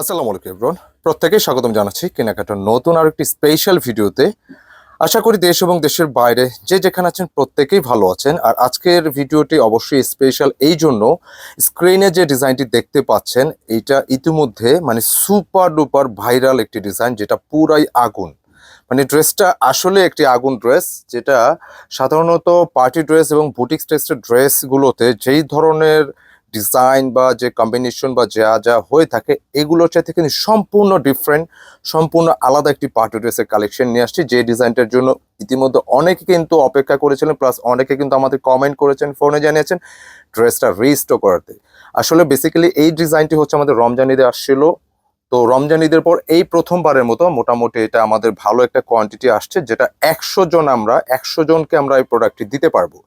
আসসালামু আলাইকুম এভরিওয়ান, প্রত্যেকেই স্বাগতম জানাচ্ছি কেনাকাটার নতুন আর একটি স্পেশাল ভিডিওতে। আশা করি দেশ এবং দেশের বাইরে যে যেখানে আছেন প্রত্যেকেই ভালো আছেন। আর আজকের ভিডিওটি অবশ্যই স্পেশাল এই জন্য, স্ক্রিনে যে ডিজাইনটি দেখতে পাচ্ছেন এইটা ইতিমধ্যে মানে সুপার ডুপার ভাইরাল একটি ডিজাইন, যেটা পুরাই আগুন। মানে ড্রেসটা আসলে একটি আগুন ড্রেস, যেটা সাধারণত পার্টি ড্রেস এবং বুটিক স্টাইলের ড্রেসগুলোতে যেই ধরনের ডিজাইন বা যে কম্বিনেশন বা যা যা হয়ে থাকে এগুলোর চাইতে কিন্তু সম্পূর্ণ ডিফারেন্ট, সম্পূর্ণ আলাদা একটি পার্টি ড্রেসের কালেকশন নিয়ে আসছি, যে ডিজাইনটার জন্য ইতিমধ্যে অনেকে কিন্তু অপেক্ষা করেছিলেন, প্লাস অনেকে কিন্তু আমাদের কমেন্ট করেছেন, ফোনে জানিয়েছেন ড্রেসটা রিস্টক করাতে। আসলে বেসিক্যালি এই ডিজাইনটি হচ্ছে আমাদের রমজান ঈদে আসছিল। তো রমজান ঈদের পর এই প্রথমবারের মতো মোটামুটি এটা আমাদের ভালো একটা কোয়ান্টিটি আসছে, যেটা 100 জনকে আমরা এই প্রোডাক্টটি দিতে পারবো।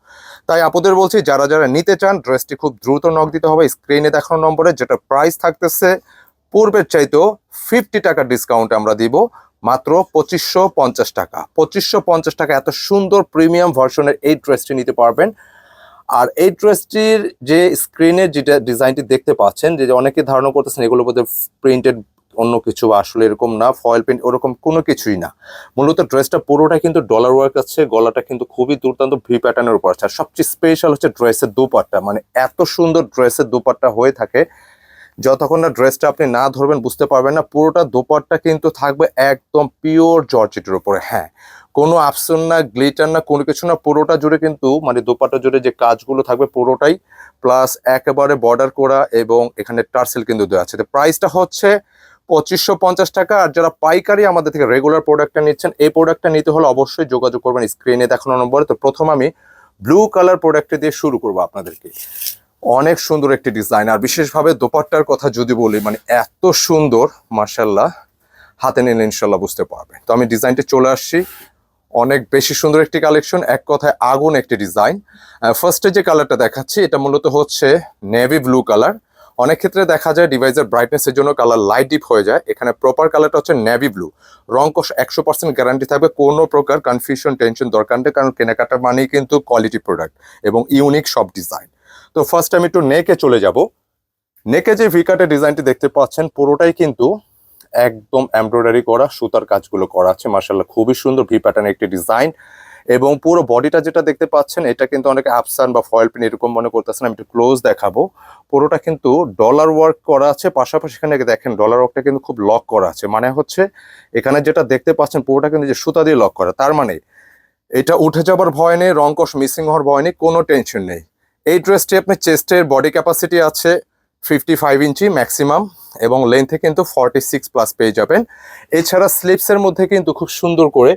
তাই আপনাদের বলছি, যারা যারা নিতে চান ড্রেসটি খুব দ্রুত নক দিতে হবে স্ক্রিনে দেখানো নম্বরে, যেটা প্রাইস থাকতেছে পূর্বের চাইতেও 50 টাকা ডিসকাউন্ট আমরা দিব, মাত্র 2550 টাকা। 2550 টাকা এত সুন্দর প্রিমিয়াম ভার্সনের এই ড্রেসটি নিতে পারবেন। আর এই ড্রেসটির যে স্ক্রিনে যেটা ডিজাইনটি দেখতে পাচ্ছেন, যে অনেকে ধারণা করতেছেন এগুলোর মধ্যে প্রিন্টেড অন্য কিছু, আসলে এরকম না, ফয়েল প্রিন্ট ওরকম কোনো কিছুই না। মূলত ড্রেসটা পুরোটা কিন্তু ডলার ওয়ার্ক আছে, গলাটা কিন্তু খুবই দুর্দান্ত ভি প্যাটার্নের উপর আছে। আর সবচেয়ে স্পেশাল হচ্ছে ড্রেসের দুপাট্টা, মানে এত সুন্দর ড্রেসের দুপাট্টা হয়ে থাকে, যতক্ষণ না ড্রেসটা আপনি না ধরবেন বুঝতে পারবেন না। পুরোটা দোপাট্টা কিন্তু থাকবে একদম পিওর জর্জেটের উপরে। হ্যাঁ, কোনো আফসন না, গ্লিটার না, কোনো কিছু না, পুরোটা জুড়ে কিন্তু মানে দোপাট্টা জুড়ে যে কাজগুলো থাকবে পুরোটাই, প্লাস একেবারে বর্ডার করা এবং এখানে টার্সেল কিন্তু দেওয়া আছে। তো প্রাইসটা হচ্ছে 2550 টাকা। আর যারা পাইকারি আমাদের থেকে রেগুলার প্রোডাক্টটা নিচ্ছেন, এই প্রোডাক্টটা নিতে হলে অবশ্যই যোগাযোগ করবেন স্ক্রিনে দেখানো নম্বরে। তো প্রথম আমি ব্লু কালার প্রোডাক্টটা দিয়ে শুরু করবো আপনাদেরকে। অনেক সুন্দর একটি ডিজাইন, আর বিশেষভাবে দোপাট্টার কথা যদি বলি, মানে এত সুন্দর, মাশাল্লাহ, হাতে নিলে ইনশাল্লাহ বুঝতে পারবেন। তো আমি ডিজাইনটা চলে আসছি, অনেক বেশি সুন্দর একটি কালেকশন, এক কথায় আগুন একটি ডিজাইন। ফার্স্টে যে কালারটা দেখাচ্ছি এটা মূলত হচ্ছে নেভি ব্লু কালার। অনেক ক্ষেত্রে দেখা যায় ডিভাইসের ব্রাইটনেসের জন্য কালার লাইট ডিপ হয়ে যায়, এখানে প্রপার কালারটা হচ্ছে নেভি ব্লু। রং কষ 100% গ্যারান্টি থাকবে, কোনো প্রকার কনফিউশন টেনশন দরকার নেই, কারণ কেনাকাটা মানেই কিন্তু কোয়ালিটি প্রোডাক্ট এবং ইউনিক সব ডিজাইন। তো ফার্স্ট আমি একটু নেকে চলে যাব। নেকে যে ভিকাটের ডিজাইনটি দেখতে পাচ্ছেন পুরোটাই কিন্তু একদম এমব্রয়ডারি করা, সুতার কাজগুলো করা আছে, মার্শাল্লাহ খুবই সুন্দর ভি প্যাটার্নের একটি ডিজাইন। এবং পুরো বডিটা যেটা দেখতে পাচ্ছেন এটা কিন্তু অনেকে আফসান বা ফয়েল প্রিন্ট এরকম মনে করতেছেন, আমি একটু ক্লোজ দেখাবো। পুরোটা কিন্তু ডলার ওয়ার্ক করা আছে, পাশাপাশি এখানে দেখেন ডলার ওয়ার্কটা কিন্তু খুব লক করা আছে, মানে হচ্ছে এখানে যেটা দেখতে পাচ্ছেন পুরোটা কিন্তু যে সুতা দিয়ে লক করা, তার মানে এটা উঠে যাবার ভয় নেই, রংকশ মিসিং হওয়ার ভয় নেই, কোনো টেনশন নেই। এই ড্রেসটি আপনার চেস্টের বডি ক্যাপাসিটি আছে 55 ইঞ্চি ম্যাক্সিমাম, এবং লেন্থে কিন্তু 46+ পেয়ে যাবেন। এছাড়া স্লিপসের মধ্যে কিন্তু খুব সুন্দর করে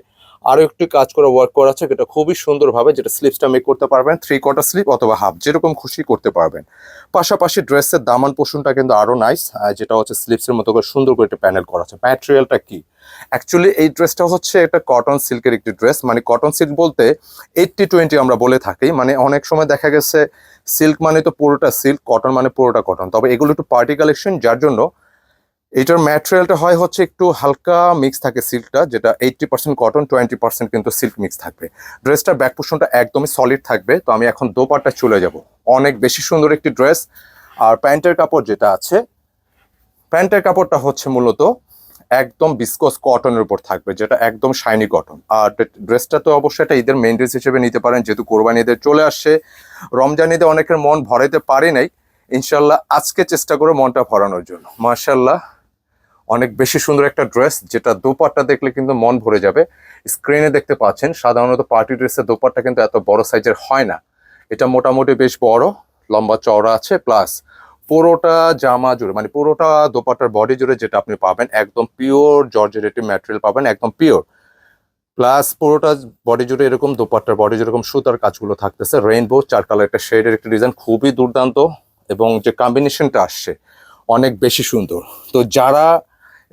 আরও একটু কাজ করে ওয়ার্ক করা আছে, যেটা খুবই সুন্দরভাবে, যেটা স্লিপসটা মেক করতে পারবেন 3/4 স্লিপ অথবা হাফ, যেরকম খুশি করতে পারবেন। পাশাপাশি ড্রেসের দামান পোষণটা কিন্তু আরও নাইস, যেটা হচ্ছে স্লিপসের মতো করে সুন্দর করে একটা প্যানেল করা আছে। ম্যাটেরিয়ালটা কি, অ্যাকচুয়ালি এই ড্রেসটা হচ্ছে একটা কটন সিল্কের একটি ড্রেস, মানে কটন সিল্ক বলতে 80-20 আমরা বলে থাকি, মানে অনেক সময় দেখা গেছে সিল্ক মানে তো পুরোটা সিল্ক, কটন মানে পুরোটা কটন, তবে এগুলো একটু পার্টি কালেকশন, যার জন্য এটার ম্যাটেরিয়ালটা হয় হচ্ছে একটু হালকা মিক্স থাকে সিল্কটা, যেটা 80% কটন, 20% কিন্তু সিল্ক মিক্স থাকবে। ড্রেসটার ব্যাক পোর্শনটা একদমই সলিড থাকবে। তো আমি এখন দোপাট্টা চলে যাব। অনেক বেশি সুন্দর একটি ড্রেস। আর প্যান্টের কাপড় যেটা আছে, প্যান্টের কাপড়টা হচ্ছে মূলত একদম বিসকস কটনের উপর থাকবে, যেটা একদম শাইনি কটন। আর ড্রেসটা তো অবশ্যই এটা ঈদের মেইন ড্রেস হিসেবে নিতে পারেন, যেহেতু কোরবানি ঈদের চলে আসছে। রমজান ঈদে অনেকের মন ভরাইতে পারে নাই, ইনশাল্লাহ আজকে চেষ্টা করে মনটা ভরানোর জন্য। মাশাল্লাহ অনেক বেশি সুন্দর একটা ড্রেস, যেটা দোপাট্টা দেখলে কিন্তু মন ভরে যাবে। স্ক্রিনে দেখতে পাচ্ছেন সাধারণত পার্টি ড্রেসের দোপাট্টা কিন্তু এত বড় সাইজের হয় না, এটা মোটামুটি বেশ বড়, লম্বা চওড়া আছে, প্লাস পুরোটা জামা জুড়ে মানে পুরোটা দোপাট্টার বডি জুড়ে যেটা আপনি পাবেন একদম পিওর জর্জেটের ম্যাটেরিয়াল পাবেন, একদম পিওর। প্লাস পুরোটা বডি জুড়ে এরকম দোপাট্টার বডি যেরকম সুতার কাজগুলো থাকতেছে, রেইনবো 4 কালার একটা শেডের একটা ডিজাইন, খুবই দুর্দান্ত। এবং যে কম্বিনেশনটা আসছে অনেক বেশি সুন্দর। তো যারা,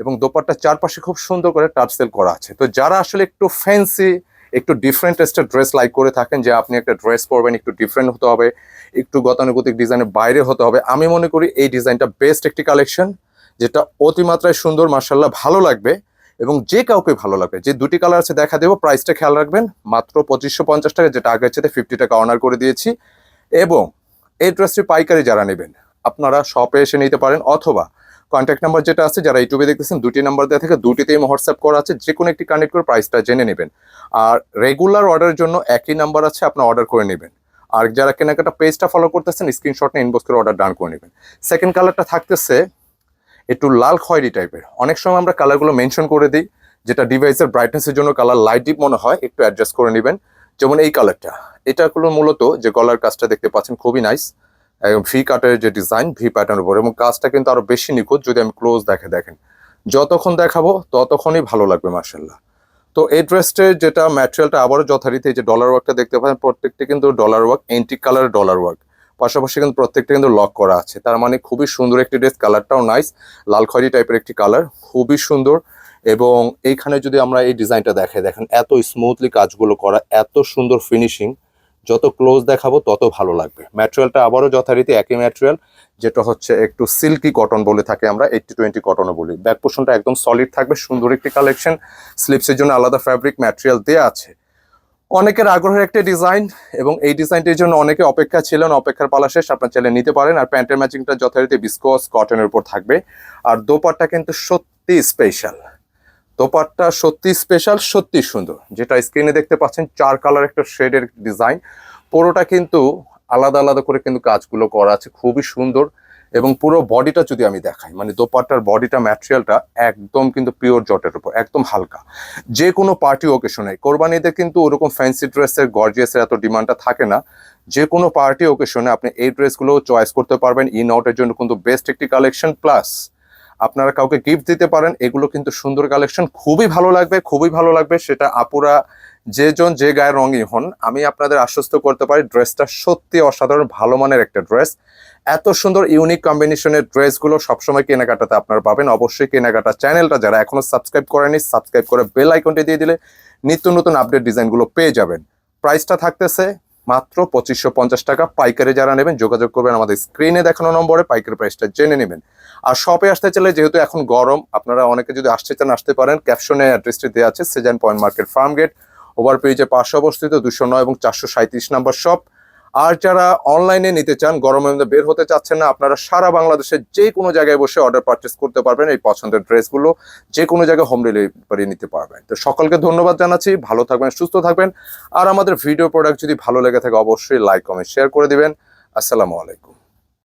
এবং দোপাট্টার চারপাশে খুব সুন্দর করে টার্সেল করা আছে, তো যারা আসলে একটু ফ্যান্সি, একটু ডিফারেন্ট টেস্টের ড্রেস লাইক করে থাকেন, যে আপনি একটা ড্রেস পরবেন একটু ডিফারেন্ট হতে হবে, একটু গতানুগতিক ডিজাইনের বাইরে হতে হবে, আমি মনে করি এই ডিজাইনটা বেস্ট একটি কালেকশন, যেটা অতিমাত্রায় সুন্দর, মার্শাল্লাহ ভালো লাগবে এবং যে কাউকে ভালো লাগবে। যে দুটি কালার আছে দেখা দেবো, প্রাইসটা খেয়াল রাখবেন, মাত্র 2550 টাকা, যেটা আগের চেয়ে 50 টাকা অনার করে দিয়েছি। এবং এই ড্রেসটি পাইকারি যারা নেবেন আপনারা শপে এসে নিতে পারেন, অথবা কন্ট্যাক্ট নাম্বার যেটা আছে, যারা ইউটিউবে দেখতেছেন দুটি নাম্বার দেওয়া থেকে, দুটিতেই হোয়াটসঅ্যাপ করা আছে, যে কোনো একটি কানেক্ট করে প্রাইসটা জেনে নেবেন। আর রেগুলার অর্ডারের জন্য একই নাম্বার আছে, আপনার অর্ডার করে নেবেন। আর যারা কেনাকাটা পেজটা ফলো করতেছেন স্ক্রিনশট নিয়ে ইনবক্স করে অর্ডার ডান করে নেবেন। সেকেন্ড কালারটা থাকতেছে একটু লাল খয়েরি টাইপের। অনেক সময় আমরা কালারগুলো মেনশন করে দিই, যেটা ডিভাইসের ব্রাইটনেসের জন্য কালার লাইট ডিপ মনে হয়, একটু অ্যাডজাস্ট করে নেবেন। যেমন এই কালারটা, এটা হলো মূলত যে গলার কাজটা দেখতে পাচ্ছেন খুবই নাইস, একদম ভি কাটের যে ডিজাইন, ভি প্যাটার্নের উপর, এবং কাজটা কিন্তু আরো বেশি নিখুঁত। যদি আমি ক্লোজ দেখেন, যতক্ষণ দেখাবো ততক্ষণই ভালো লাগবে মার্শাল্লাহ। তো এই ড্রেসটার যেটা ম্যাটেরিয়ালটা আবারও যথারীতি যে ডলার ওয়ার্কটা দেখতে পাচ্ছেন, প্রত্যেকটা কিন্তু ডলার ওয়ার্ক, এন্টিক কালারের ডলার ওয়ার্ক, পাশাপাশি কিন্তু প্রত্যেকটা কিন্তু লক করা আছে। তার মানে খুবই সুন্দর একটি ড্রেস, কালারটাও নাইস, লাল খয়েরি টাইপের একটি কালার, খুবই সুন্দর। এবং এইখানে যদি আমরা এই ডিজাইনটা দেখেন, এত স্মুথলি কাজগুলো করা, এত সুন্দর ফিনিশিং, যত ক্লোজ দেখাবো তত ভালো লাগবে। ম্যাটেরিয়ালটা আবারও যথারীতি একই ম্যাটেরিয়াল, যেটা হচ্ছে একটু সিল্কি কটন বলে থাকে আমরা, 80-20 কটনও বলি। ব্যাক পোর্শনটা একদম সলিড থাকবে, সুন্দর একটি কালেকশন, স্লিপসের জন্য আলাদা ফ্যাব্রিক ম্যাটেরিয়াল দেওয়া আছে। অনেকের আগ্রহের একটা ডিজাইন, এবং এই ডিজাইনটির জন্য অনেকে অপেক্ষা ছিলেন, অপেক্ষার পালা শেষ, আপনার চাইলে নিতে পারেন। আর প্যান্টের ম্যাচিংটা যথারীতি বিস্কস কটনের উপর থাকবে। আর দোপাট্টা কিন্তু সত্যি স্পেশাল, দোপাট্টা সত্যি স্পেশাল, সত্যি সুন্দর। যেটা স্ক্রিনে দেখতে পাচ্ছেন 4 কালার একটা শেডের ডিজাইন, পুরোটা কিন্তু আলাদা আলাদা করে কিন্তু কাজগুলো করা আছে, খুবই সুন্দর। এবং পুরো বডিটা যদি আমি দেখাই, মানে দোপাট্টার বডিটা ম্যাটেরিয়ালটা একদম কিন্তু পিওর জটের উপর, একদম হালকা। যে কোনো পার্টি ওকেশনে, কোরবানিতে কিন্তু ওরকম ফ্যান্সি ড্রেসের গর্জিয়াসের এত ডিমান্ডটা থাকে না। যে কোনো পার্টি ওকেশনে আপনি এই ড্রেসগুলো চয়েস করতে পারবেন। ইন আউটের জন্য কিন্তু বেস্ট একটি কালেকশন, প্লাস আপনারা কাউকে গিফট দিতে পারেন। এগুলো কিন্তু সুন্দর কালেকশন, খুবই ভালো লাগবে, খুবই ভালো লাগবে। সেটা আপুরা যেজন যে গায়ের রঙই হন, আমি আপনাদের আশ্বস্ত করতে পারি ড্রেসটা সত্যি অসাধারণ ভালো মানের একটা ড্রেস। এত সুন্দর ইউনিক কম্বিনেশনের ড্রেসগুলো সবসময় কেনাকাটাতে আপনারা পাবেন। অবশ্যই কেনাকাটা চ্যানেলটা যারা এখনো সাবস্ক্রাইব করেনি, সাবস্ক্রাইব করে বেল আইকনটি দিয়ে দিলে নিত্য নতুন আপডেট ডিজাইনগুলো পেয়ে যাবেন। প্রাইসটা থাকতেছে মাত্র 2550 টাকা। পাইকারি যারা নেবেন যোগাযোগ করবেন আমাদের স্ক্রিনে দেখানো নম্বরে, পাইকারি প্রাইসটা জেনে নেবেন। আর শপে আসতে চাইলে, যেহেতু এখন গরম, আপনারা অনেকে যদি আসতে চান আসতে পারেন। ক্যাপশনে অ্যাড্রেসটি দেওয়া আছে, Sezan point market, Farmgate, ওভারব্রিজের পাশে অবস্থিত, 209 এবং 437 নাম্বার শপ। আর যারা অনলাইনে নিতে চান, গরমের মধ্যে বের হতে চাচ্ছেন না, আপনারা সারা বাংলাদেশের যে কোনো জায়গায় বসে অর্ডার পারচেস করতে পারবেন এই পছন্দের ড্রেসগুলো, যে কোনো জায়গায় হোম ডেলিভারি নিতে পারবেন। তো সকলকে ধন্যবাদ জানাচ্ছি, ভালো থাকবেন, সুস্থ থাকবেন। আর আমাদের ভিডিও প্রোডাক্ট যদি ভালো লেগে থাকে অবশ্যই লাইক, কমেন্ট, শেয়ার করে দিবেন। আসসালামু আলাইকুম।